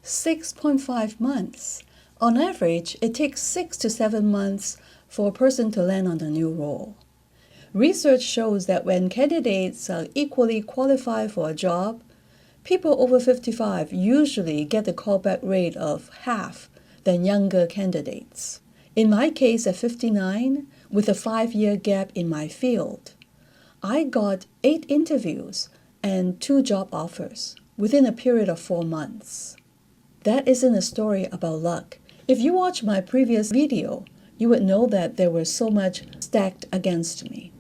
6.5 months. On average, it takes 6 to 7 months for a person to land on a new role. Research shows that when candidates are equally qualified for a job, people over 55 usually get the callback rate of half than younger candidates. In my case, at 59, with a 5-year gap in my field, I got 8 interviews and 2 job offers within a period of 4 months. That isn't a story about luck. If you watch my previous video, you would know that there was so much stacked against me.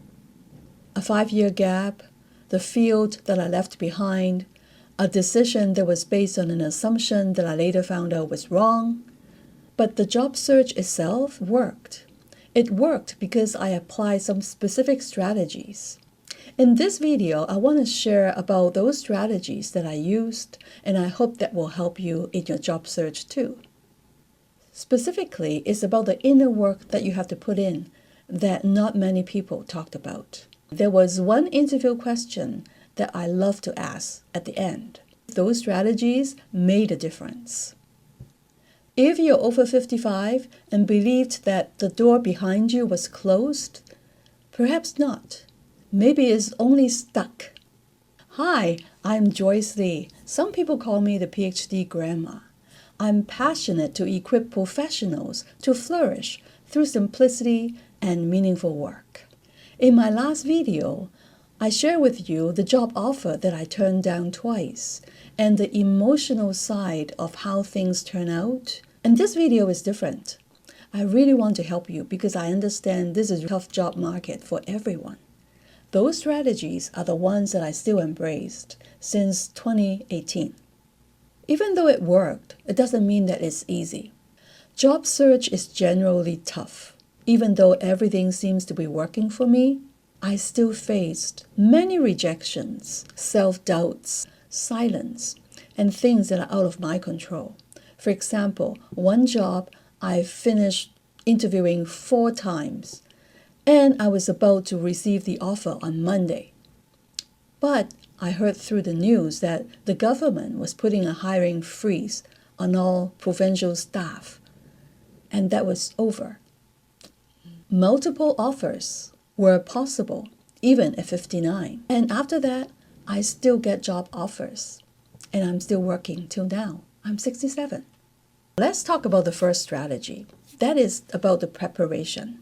A 5-year gap, the field that I left behind, a decision that was based on an assumption that I later found out was wrong. But the job search itself worked. It worked because I applied some specific strategies. In this video, I want to share about those strategies that I used, and I hope that will help you in your job search too. Specifically, it's about the inner work that you have to put in that not many people talked about. There was one interview question that I love to ask at the end. Those strategies made a difference. If you're over 55 and believed that the door behind you was closed, perhaps not. Maybe it's only stuck. Hi, I'm Joyce Lee. Some people call me the PhD Grandma. I'm passionate to equip professionals to flourish through simplicity and meaningful work. In my last video, I share with you the job offer that I turned down twice and the emotional side of how things turn out. And this video is different. I really want to help you because I understand this is a tough job market for everyone. Those strategies are the ones that I still embraced since 2018. Even though it worked, it doesn't mean that it's easy. Job search is generally tough. Even though everything seems to be working for me, I still faced many rejections, self-doubts, silence, and things that are out of my control. For example, one job I finished interviewing 4 times, and I was about to receive the offer on Monday. But I heard through the news that the government was putting a hiring freeze on all provincial staff, and that was over. Multiple offers were possible, even at 59. And after that, I still get job offers, and I'm still working till now. I'm 67. Let's talk about the first strategy. That is about the preparation.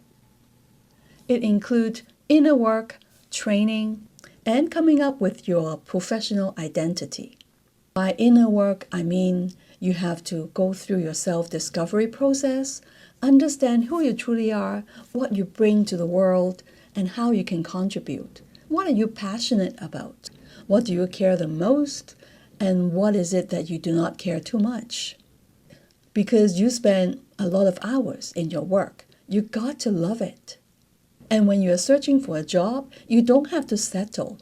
It includes inner work, training, and coming up with your professional identity. By inner work, I mean you have to go through your self-discovery process, understand who you truly are, what you bring to the world, and how you can contribute. What are you passionate about? What do you care the most? And what is it that you do not care too much? Because you spend a lot of hours in your work, you got to love it. And when you are searching for a job, you don't have to settle.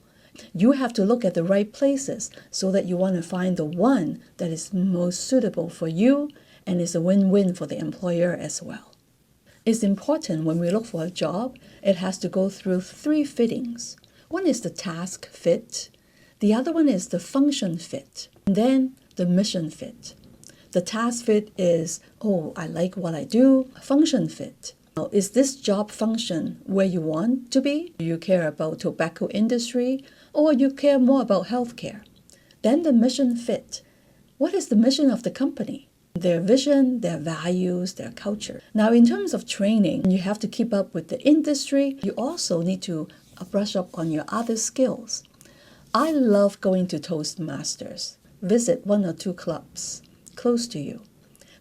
You have to look at the right places so that you want to find the one that is most suitable for you and is a win-win for the employer as well. It's important when we look for a job, it has to go through 3 fittings. One is the task fit, the other one is the function fit, and then the mission fit. The task fit is, I like what I do. Function fit. Now, is this job function where you want to be? Do you care about tobacco industry or you care more about healthcare? Then the mission fit. What is the mission of the company? Their vision, their values, their culture. Now, in terms of training, you have to keep up with the industry. You also need to brush up on your other skills. I love going to Toastmasters. Visit 1 or 2 clubs close to you.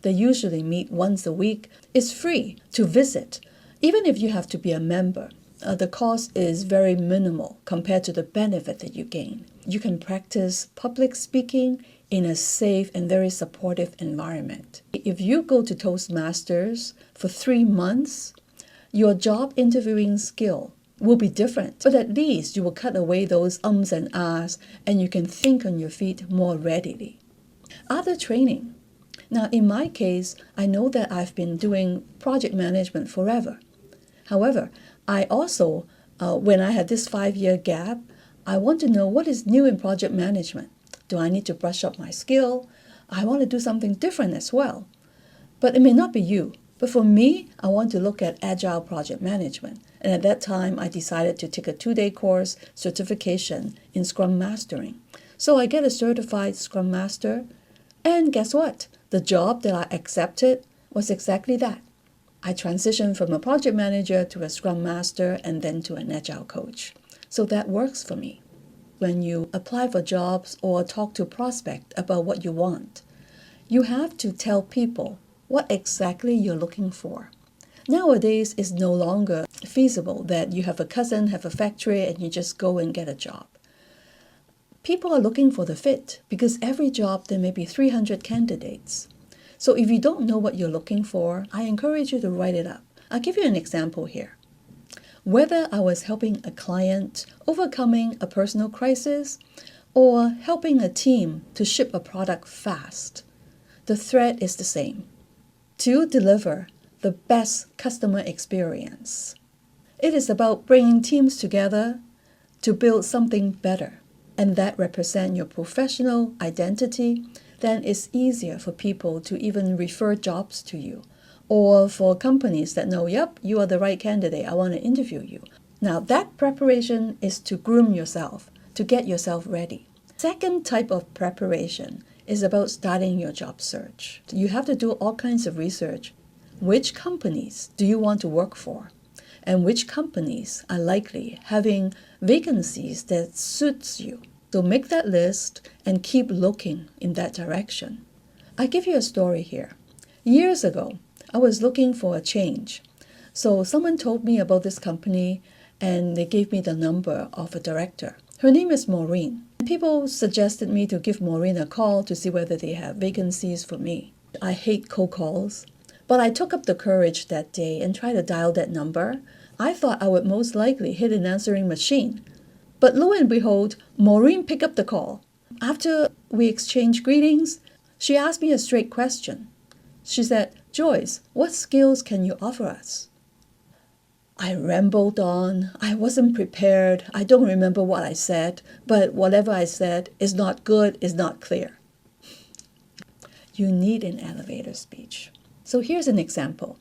They usually meet once a week. It's free to visit. Even if you have to be a member, the cost is very minimal compared to the benefit that you gain. You can practice public speaking in a safe and very supportive environment. If you go to Toastmasters for 3 months, your job interviewing skill will be different, but at least you will cut away those ums and ahs and you can think on your feet more readily. Other training. Now, in my case, I know that I've been doing project management forever. However, I also, when I had this 5-year gap, I want to know what is new in project management. Do I need to brush up my skill? I want to do something different as well. But it may not be you. But for me, I want to look at agile project management. And at that time, I decided to take a 2-day course certification in Scrum Mastering. So I get a certified Scrum Master. And guess what? The job that I accepted was exactly that. I transitioned from a project manager to a Scrum Master and then to an agile coach. So that works for me. When you apply for jobs or talk to prospect about what you want, you have to tell people what exactly you're looking for. Nowadays, it's no longer feasible that you have a cousin, have a factory, and you just go and get a job. People are looking for the fit because every job there may be 300 candidates. So if you don't know what you're looking for, I encourage you to write it up. I'll give you an example here. Whether I was helping a client overcoming a personal crisis or helping a team to ship a product fast, the thread is the same. To deliver the best customer experience. It is about bringing teams together to build something better, and that represents your professional identity. Then it's easier for people to even refer jobs to you, or for companies that know, yep, you are the right candidate, I want to interview you. Now that preparation is to groom yourself, to get yourself ready. Second type of preparation is about starting your job search. You have to do all kinds of research. Which companies do you want to work for? And which companies are likely having vacancies that suits you? So make that list and keep looking in that direction. I give you a story here. Years ago, I was looking for a change. So someone told me about this company and they gave me the number of a director. Her name is Maureen. People suggested me to give Maureen a call to see whether they have vacancies for me. I hate cold calls, but I took up the courage that day and tried to dial that number. I thought I would most likely hit an answering machine. But lo and behold, Maureen picked up the call. After we exchanged greetings, she asked me a straight question. She said, "Joyce, what skills can you offer us?" I rambled on. I wasn't prepared. I don't remember what I said, but whatever I said is not good, is not clear. You need an elevator speech. So here's an example.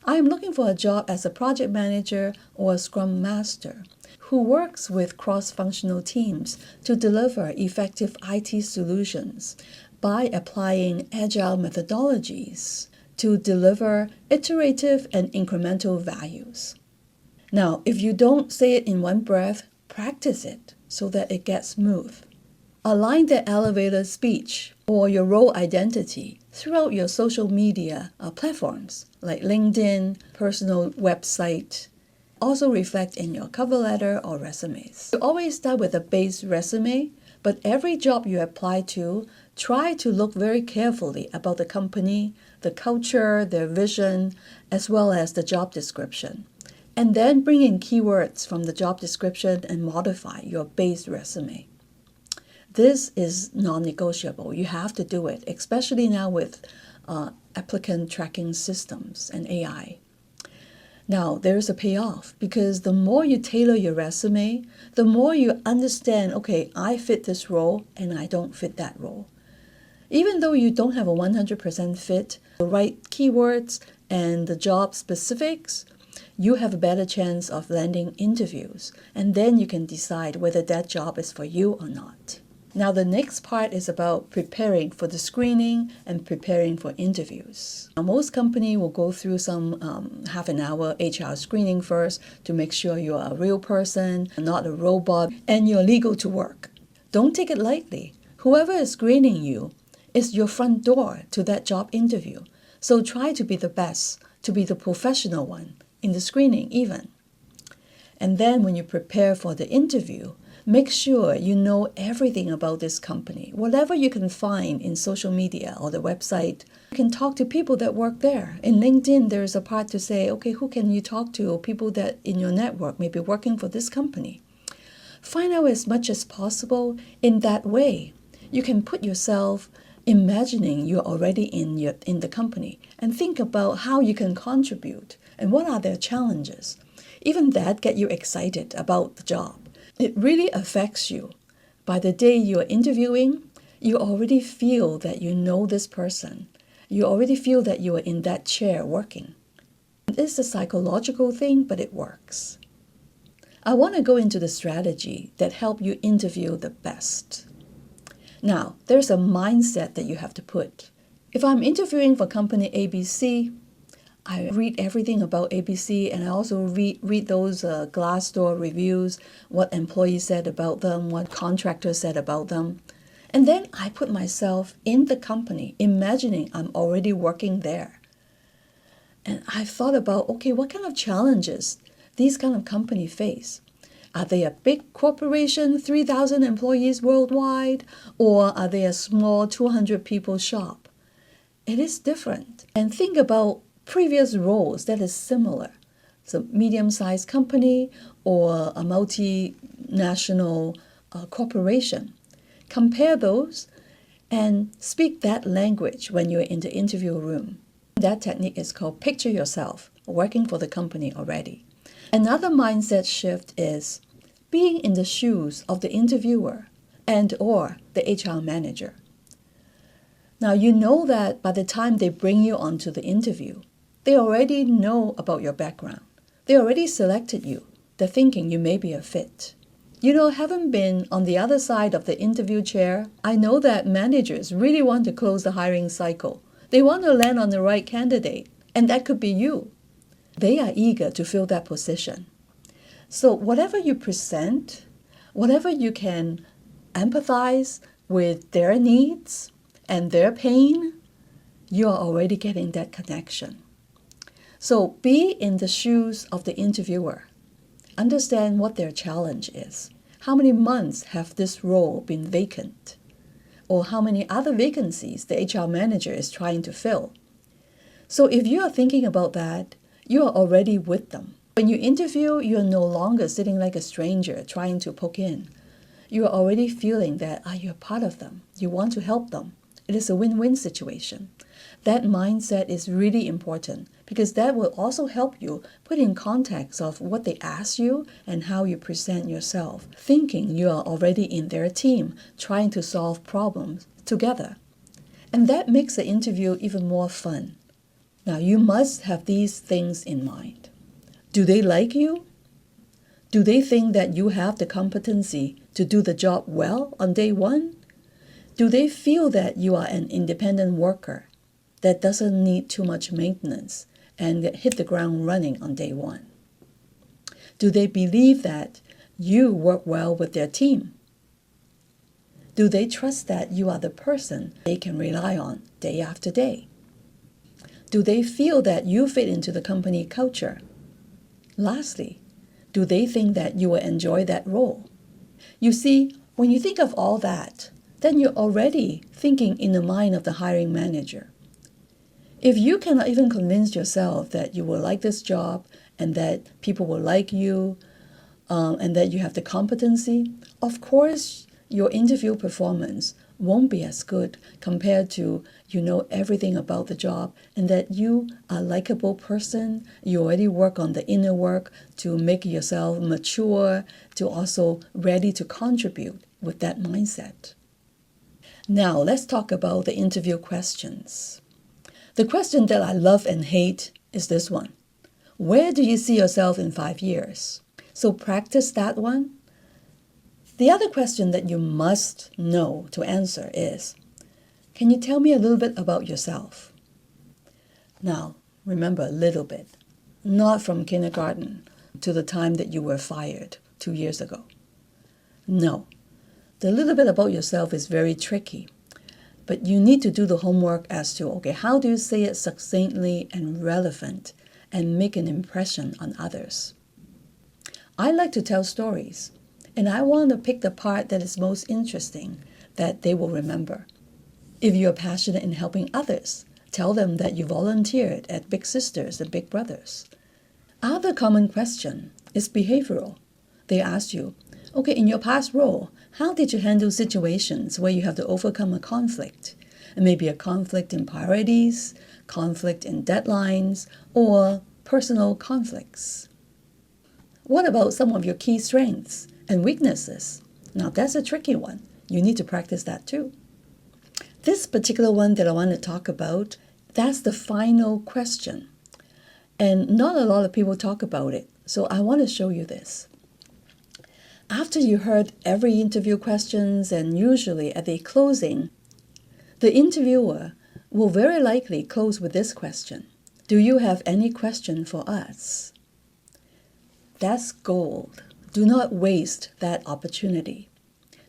I am looking for a job as a project manager or a Scrum Master who works with cross-functional teams to deliver effective IT solutions by applying agile methodologies to deliver iterative and incremental values. Now, if you don't say it in one breath, practice it so that it gets smooth. Align the elevator speech or your role identity throughout your social media platforms like LinkedIn, personal website. Also reflect in your cover letter or resumes. You always start with a base resume, but every job you apply to, try to look very carefully about the company, the culture, their vision, as well as the job description. And then bring in keywords from the job description and modify your base resume. This is non-negotiable. You have to do it, especially now with applicant tracking systems and AI. Now, there's a payoff because the more you tailor your resume, the more you understand, okay, I fit this role and I don't fit that role. Even though you don't have a 100% fit, the right keywords and the job specifics, you have a better chance of landing interviews, and then you can decide whether that job is for you or not. Now, the next part is about preparing for the screening and preparing for interviews. Now, most companies will go through some half an hour HR screening first to make sure you're a real person, not a robot, and you're legal to work. Don't take it lightly. Whoever is screening you is your front door to that job interview. So try to be the best, to be the professional one in the screening even. And then when you prepare for the interview, make sure you know everything about this company. Whatever you can find in social media or the website, you can talk to people that work there. In LinkedIn, there's a part to say, okay, who can you talk to? People that in your network may be working for this company. Find out as much as possible. In that way, you can put yourself imagining you're already in the company and think about how you can contribute and what are their challenges. Even that get you excited about the job. It really affects you. By the day you're interviewing, You already feel that you know this person. You already feel that you are in that chair working. It's a psychological thing, but it works. I want to go into the strategy that help you interview the best. Now, there's a mindset that you have to put. If I'm interviewing for company ABC, I read everything about ABC, and I also read those Glassdoor reviews, what employees said about them, what contractors said about them. And then I put myself in the company, imagining I'm already working there. And I thought about, okay, what kind of challenges these kind of company face? Are they a big corporation, 3,000 employees worldwide, or are they a small 200 people shop? It is different. And think about previous roles that is similar. It's a medium-sized company or a multinational corporation. Compare those and speak that language when you're in the interview room. That technique is called picture yourself working for the company already. Another mindset shift is being in the shoes of the interviewer and or the HR manager. Now, you know that by the time they bring you onto the interview, they already know about your background. They already selected you. They're thinking you may be a fit. Having been on the other side of the interview chair, I know that managers really want to close the hiring cycle. They want to land on the right candidate, and that could be you. They are eager to fill that position. So whatever you present, whatever you can empathize with their needs and their pain, you are already getting that connection. So be in the shoes of the interviewer. Understand what their challenge is. How many months have this role been vacant? Or how many other vacancies the HR manager is trying to fill? So if you are thinking about that, you are already with them. When you interview, you are no longer sitting like a stranger trying to poke in. You are already feeling that you're part of them. You want to help them. It is a win-win situation. That mindset is really important because that will also help you put in context of what they ask you and how you present yourself, thinking you are already in their team, trying to solve problems together. And that makes the interview even more fun. Now, you must have these things in mind. Do they like you? Do they think that you have the competency to do the job well on day one? Do they feel that you are an independent worker that doesn't need too much maintenance and hit the ground running on day one? Do they believe that you work well with their team? Do they trust that you are the person they can rely on day after day? Do they feel that you fit into the company culture? Lastly, do they think that you will enjoy that role? You see, when you think of all that, then you're already thinking in the mind of the hiring manager. If you cannot even convince yourself that you will like this job and that people will like you and that you have the competency, of course your interview performance won't be as good compared to you know everything about the job and that you are a likable person. You already work on the inner work to make yourself mature, to also ready to contribute with that mindset. Now let's talk about the interview questions. The question that I love and hate is this one. Where do you see yourself in 5 years? So practice that one. The other question that you must know to answer is, can you tell me a little bit about yourself? Now, remember a little bit, not from kindergarten to the time that you were fired 2 years ago. No, the little bit about yourself is very tricky, but you need to do the homework as to, okay, how do you say it succinctly and relevant and make an impression on others? I like to tell stories, and I want to pick the part that is most interesting that they will remember. If you are passionate in helping others, tell them that you volunteered at Big Sisters and Big Brothers. Other common question is behavioral. They ask you, okay, in your past role, how did you handle situations where you have to overcome a conflict? It may be a conflict in priorities, conflict in deadlines, or personal conflicts. What about some of your key strengths and weaknesses? Now that's a tricky one. You need to practice that too. This particular one that I want to talk about, that's the final question. And not a lot of people talk about it. So I want to show you this. After you heard every interview questions, and usually at the closing, the interviewer will very likely close with this question. Do you have any question for us? That's gold. Do not waste that opportunity.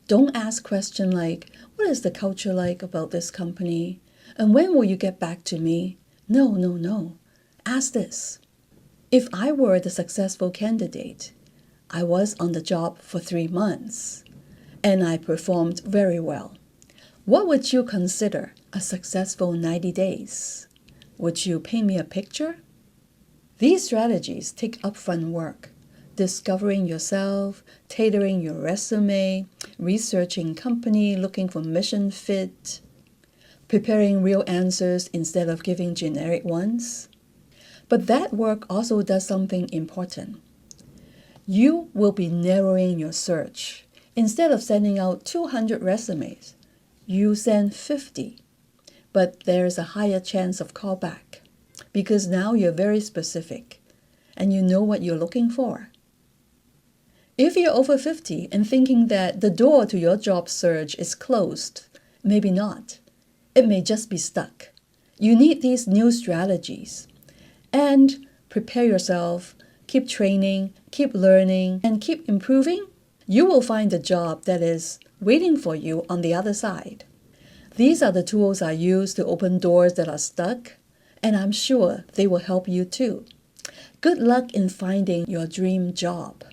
Don't ask questions like, what is the culture like about this company? And when will you get back to me? No. Ask this. If I were the successful candidate, I was on the job for 3 months, and I performed very well. What would you consider a successful 90 days? Would you paint me a picture? These strategies take upfront work. Discovering yourself, tailoring your resume, researching company, looking for mission fit, preparing real answers instead of giving generic ones. But that work also does something important. You will be narrowing your search. Instead of sending out 200 resumes, you send 50. But there's a higher chance of callback because now you're very specific and you know what you're looking for. If you're over 50 and thinking that the door to your job search is closed, maybe not. It may just be stuck. You need these new strategies. And prepare yourself, keep training, keep learning, and keep improving. You will find a job that is waiting for you on the other side. These are the tools I use to open doors that are stuck, and I'm sure they will help you too. Good luck in finding your dream job.